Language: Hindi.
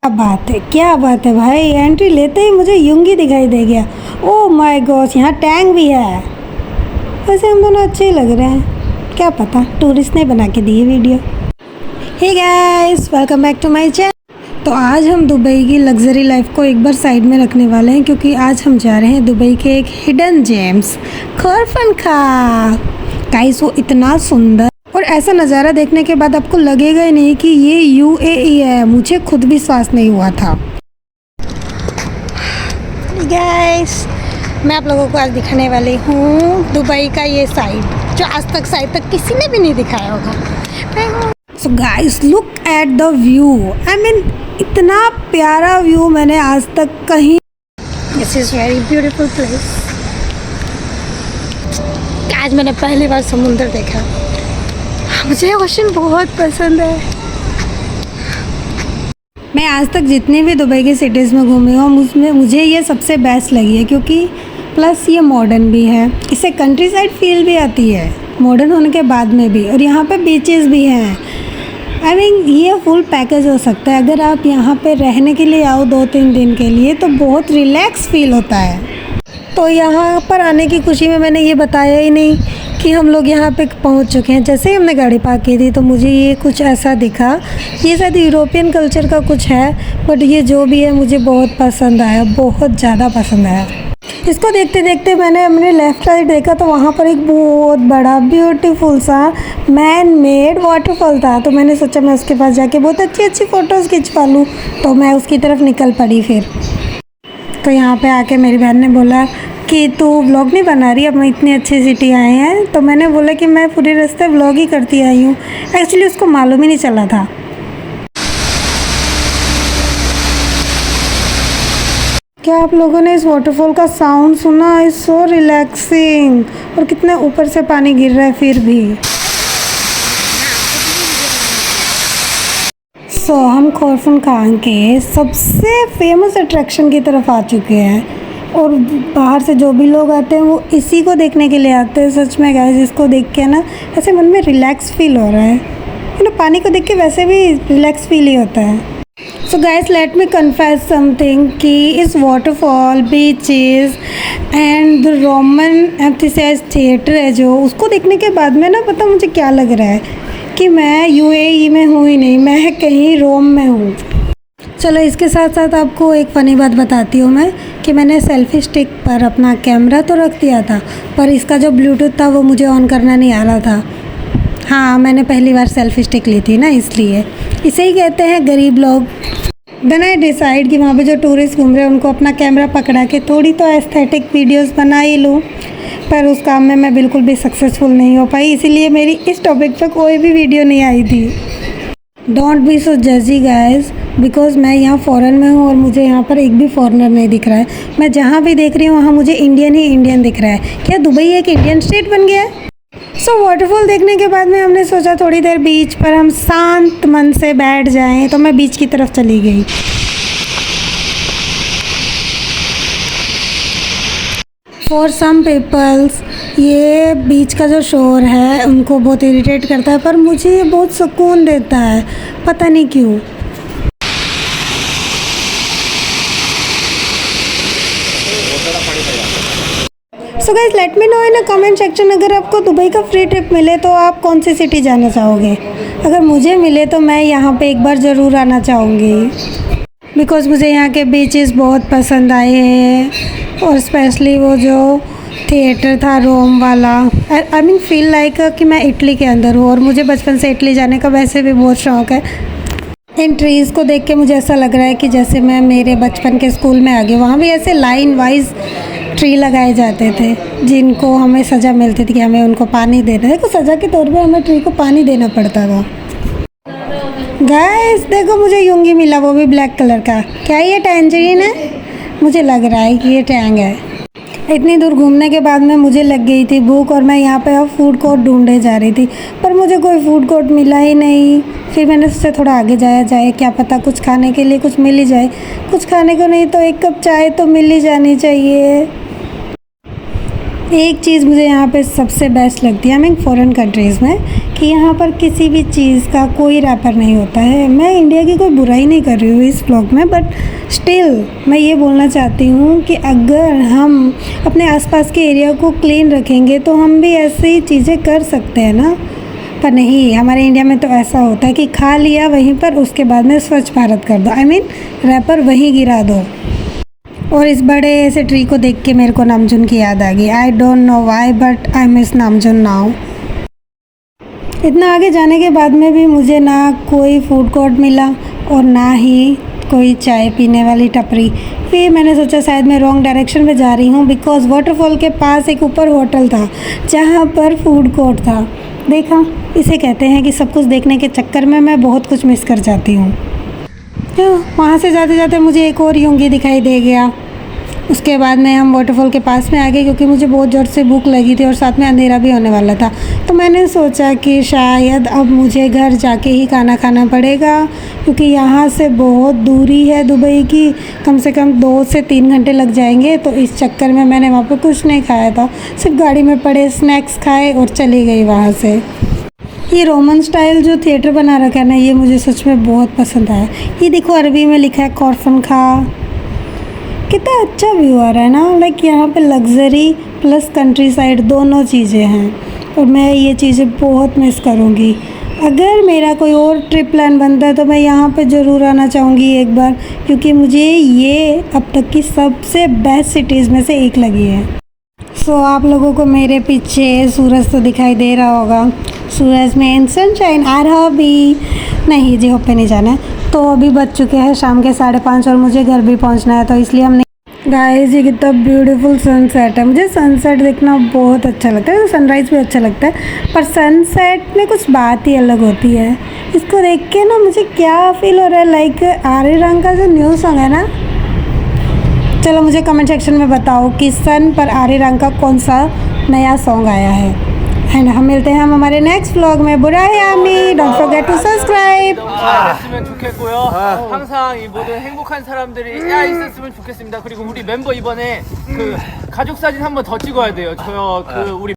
क्या बात है भाई, एंट्री लेते ही मुझे युंगी दिखाई दे गया। ओह माय गॉड, यहाँ टैंक भी है। वैसे हम दोनों अच्छे ही लग रहे हैं, क्या पता टूरिस्ट ने बना के दी है video. Hey guys, welcome back to my channel. तो आज हम दुबई की लग्जरी लाइफ को एक बार साइड में रखने वाले हैं, क्योंकि आज हम जा रहे हैं दुबई के एक हिडन जेम्स खरफन खा। गाइस वो इतना सुंदर और ऐसा नज़ारा देखने के बाद आपको लगेगा ही नहीं कि ये यूएई है। मुझे खुद विश्वास नहीं हुआ था। गाइस मैं आप लोगों को आज दिखाने वाली हूँ दुबई का ये साइड, जो आज तक शायद तक किसी ने भी नहीं दिखाया होगा। So guys look at the view, I mean इतना प्यारा व्यू मैंने आज तक कहीं। This is very beautiful place. आज मैंने पहली बार समुंदर देखा। मुझे ओशन बहुत पसंद है। मैं आज तक जितनी भी दुबई की सिटीज़ में घूमी हूँ उसमें मुझे ये सबसे बेस्ट लगी है, क्योंकि प्लस ये मॉडर्न भी है, इससे कंट्री साइड फील भी आती है मॉडर्न होने के बाद में भी, और यहाँ पे बीचेस भी हैं। आई मीन ये फुल पैकेज हो सकता है। अगर आप यहाँ पे रहने के लिए आओ 2-3 दिन के लिए तो बहुत रिलैक्स फील होता है। तो यहाँ पर आने की खुशी में मैंने ये बताया ही नहीं कि हम लोग यहाँ पे पहुँच चुके हैं। जैसे ही हमने गाड़ी पार्क की थी तो मुझे ये कुछ ऐसा दिखा। ये शायद यूरोपियन कल्चर का कुछ है, बट ये जो भी है मुझे बहुत पसंद आया, बहुत ज़्यादा पसंद आया। इसको देखते देखते मैंने अपने लेफ़्ट साइड देखा तो वहाँ पर एक बहुत बड़ा ब्यूटीफुल सा मैन मेड वाटरफॉल था। तो मैंने सोचा मैं उसके पास जाके बहुत अच्छी अच्छी फ़ोटोज़ खिंचवा लूँ, तो मैं उसकी तरफ निकल पड़ी। फिर तो यहाँ पे आके मेरी बहन ने बोला कि तू व्लॉग नहीं बना रही, अब मैं इतनी अच्छी सिटी आए हैं। तो मैंने बोला कि मैं पूरे रास्ते व्लॉग ही करती आई हूँ। एक्चुअली उसको मालूम ही नहीं चला था। क्या आप लोगों ने इस वाटरफॉल का साउंड सुना? It's so relaxing. और कितने ऊपर से पानी गिर रहा है फिर भी। सो हम खरफन खा के सबसे फेमस अट्रैक्शन की तरफ आ चुके हैं, और बाहर से जो भी लोग आते हैं वो इसी को देखने के लिए आते हैं। सच में गाइस इसको देख के ना ऐसे मन में रिलैक्स फील हो रहा है। पानी को देख के वैसे भी रिलैक्स फील ही होता है। So guys let me confess something कि इस waterfall, beaches and the Roman amphitheatre है जो, उसको देखने के बाद में ना पता मुझे क्या लग रहा है कि मैं यूएई में हूँ ही नहीं, मैं कहीं रोम में हूँ। चलो इसके साथ साथ आपको एक फ़नी बात बताती हूँ मैं, कि मैंने सेल्फ़ी स्टिक पर अपना कैमरा तो रख दिया था, पर इसका जो ब्लूटूथ था वो मुझे ऑन करना नहीं आ रहा था। हाँ, मैंने पहली बार सेल्फ़ी स्टिक ली थी ना, इसलिए। इसे ही कहते हैं गरीब लोग। देन आई डिसाइड कि वहाँ पे जो टूरिस्ट घूम रहे हैं उनको अपना कैमरा पकड़ा के थोड़ी तो एस्थेटिक वीडियोस बना ही लूँ। पर उस काम में मैं बिल्कुल भी सक्सेसफुल नहीं हो पाई, इसीलिए मेरी इस टॉपिक पे कोई भी वीडियो नहीं आई थी। डोंट बी सो जजी गाइज, बिकॉज मैं यहाँ फ़ॉरेन में हूँ और मुझे यहाँ पर एक भी फॉरेनर नहीं दिख रहा है। मैं जहाँ भी देख रही हूँ वहाँ मुझे इंडियन ही इंडियन दिख रहा है। क्या दुबई एक इंडियन स्टेट बन गया है? सो वाटरफॉल देखने के बाद में हमने सोचा थोड़ी देर बीच पर हम शांत मन से बैठ जाएं, तो मैं बीच की तरफ चली गई। फॉर सम पीपल्स ये बीच का जो शोर है उनको बहुत इरिटेट करता है, पर मुझे ये बहुत सुकून देता है, पता नहीं क्यों। सो guys let me know in comment section, अगर आपको दुबई का फ्री ट्रिप मिले तो आप कौन सी सिटी जाना चाहोगे? अगर मुझे मिले तो मैं यहाँ पे एक बार ज़रूर आना चाहूँगी, बिकॉज़ मुझे यहाँ के बीचेस बहुत पसंद आए हैं, और स्पेशली वो जो थिएटर था रोम वाला। आई मीन फील लाइक कि मैं इटली के अंदर हूँ, और मुझे बचपन से इटली जाने का वैसे भी बहुत शौक़ है। इन ट्रीज़ को देख के मुझे ऐसा लग रहा है कि जैसे मैं मेरे बचपन के स्कूल में आ गई। वहाँ भी ऐसे लाइन वाइज ट्री लगाए जाते थे, जिनको हमें सज़ा मिलती थी कि हमें उनको पानी देना है। तो सज़ा के तौर पे हमें ट्री को पानी देना पड़ता था। गाइस देखो मुझे युंगी मिला, वो भी ब्लैक कलर का। क्या ये टैंजरीन है? मुझे लग रहा है कि ये टैंग है। इतनी दूर घूमने के बाद में मुझे लग गई थी भूख, और मैं यहाँ पे अब फूड कोर्ट ढूंढे जा रही थी, पर मुझे कोई फूड कोर्ट मिला ही नहीं। फिर मैंने सोचा थोड़ा आगे जाया जाए, क्या पता कुछ खाने के लिए कुछ मिल ही जाए। कुछ खाने को नहीं तो एक कप चाय तो मिल ही जानी चाहिए। एक चीज़ मुझे यहाँ पे सबसे बेस्ट लगती है, आई मीन फ़ॉरेन कंट्रीज़ में, कि यहाँ पर किसी भी चीज़ का कोई रैपर नहीं होता है। मैं इंडिया की कोई बुराई नहीं कर रही हूँ इस व्लॉग में, बट स्टिल मैं ये बोलना चाहती हूँ कि अगर हम अपने आसपास के एरिया को क्लीन रखेंगे तो हम भी ऐसे ही चीज़ें कर सकते हैं ना। पर नहीं, हमारे इंडिया में तो ऐसा होता है कि खा लिया वहीं पर, उसके बाद में स्वच्छ भारत कर दो, आई मीन रैपर वहीं गिरा दो। और इस बड़े ऐसे ट्री को देख के मेरे को नामजुन की याद आ गई। I don't know why but I miss Namjoon now. इतना आगे जाने के बाद में भी मुझे ना कोई फूड कोर्ट मिला और ना ही कोई चाय पीने वाली टपरी। फिर मैंने सोचा शायद मैं रॉन्ग डायरेक्शन में जा रही हूँ, बिकॉज़ वाटरफॉल के पास एक ऊपर होटल था जहाँ पर फूड कोर्ट था। देखा, इसे कहते हैं कि सब कुछ देखने के चक्कर में मैं बहुत कुछ मिस कर जाती हूँ। वहाँ से जाते जाते मुझे एक और योंगी दिखाई दे गया। उसके बाद में हम वाटरफॉल के पास में आ गए, क्योंकि मुझे बहुत ज़ोर से भूख लगी थी और साथ में अंधेरा भी होने वाला था। तो मैंने सोचा कि शायद अब मुझे घर जाके ही खाना खाना पड़ेगा, क्योंकि यहाँ से बहुत दूरी है दुबई की, कम से कम 2 से 3 घंटे लग जाएंगे। तो इस चक्कर में मैंने वहाँ पर कुछ नहीं खाया था, सिर्फ गाड़ी में पड़े स्नैक्स खाए और चली गई वहाँ से। ये रोमन स्टाइल जो थिएटर बना रखा है ना, ये मुझे सच में बहुत पसंद आया। ये देखो अरबी में लिखा है कॉर्फन खा। कितना अच्छा व्यू आ रहा है ना। लाइक यहाँ पे लग्जरी प्लस कंट्री साइड दोनों चीज़ें हैं और मैं ये चीज़ें बहुत मिस करूँगी। अगर मेरा कोई और ट्रिप प्लान बनता है तो मैं यहाँ पे ज़रूर आना चाहूँगी एक बार, क्योंकि मुझे ये अब तक की सबसे बेस्ट सिटीज़ में से एक लगी है। सो आप लोगों को मेरे पीछे सूरज तो दिखाई दे रहा होगा। सूरज में सनशाइन आ रहा भी नहीं जी, होप पे नहीं जाना है। तो अभी बज चुके हैं शाम के 5:30 और मुझे घर भी पहुंचना है, तो इसलिए हमने गाइस ये कितना ब्यूटीफुल सनसेट है। मुझे सनसेट देखना बहुत अच्छा लगता है, सनराइज़ भी अच्छा लगता है, पर सनसेट में कुछ बात ही अलग होती है। इसको देख के ना मुझे क्या फील हो रहा है, लाइक आर्यरंग का जो न्यू सॉन्ग है ना। चलो मुझे कमेंट सेक्शन में बताओ कि सन पर आर्यरंग का कौन सा नया सॉन्ग आया है। एंड हम मिलते हैं हमारे नेक्स्ट व्लॉग में। बुराई आमी, डोंट फॉरगेट टू सब्सक्राइब। 잘했으면 좋겠고요. 항상 이 모든 행복한 사람들이 있었으면 좋겠습니다. 그리고 우리 멤버 이번에 그 가족 사진 한번 더 찍어야 돼요. 우리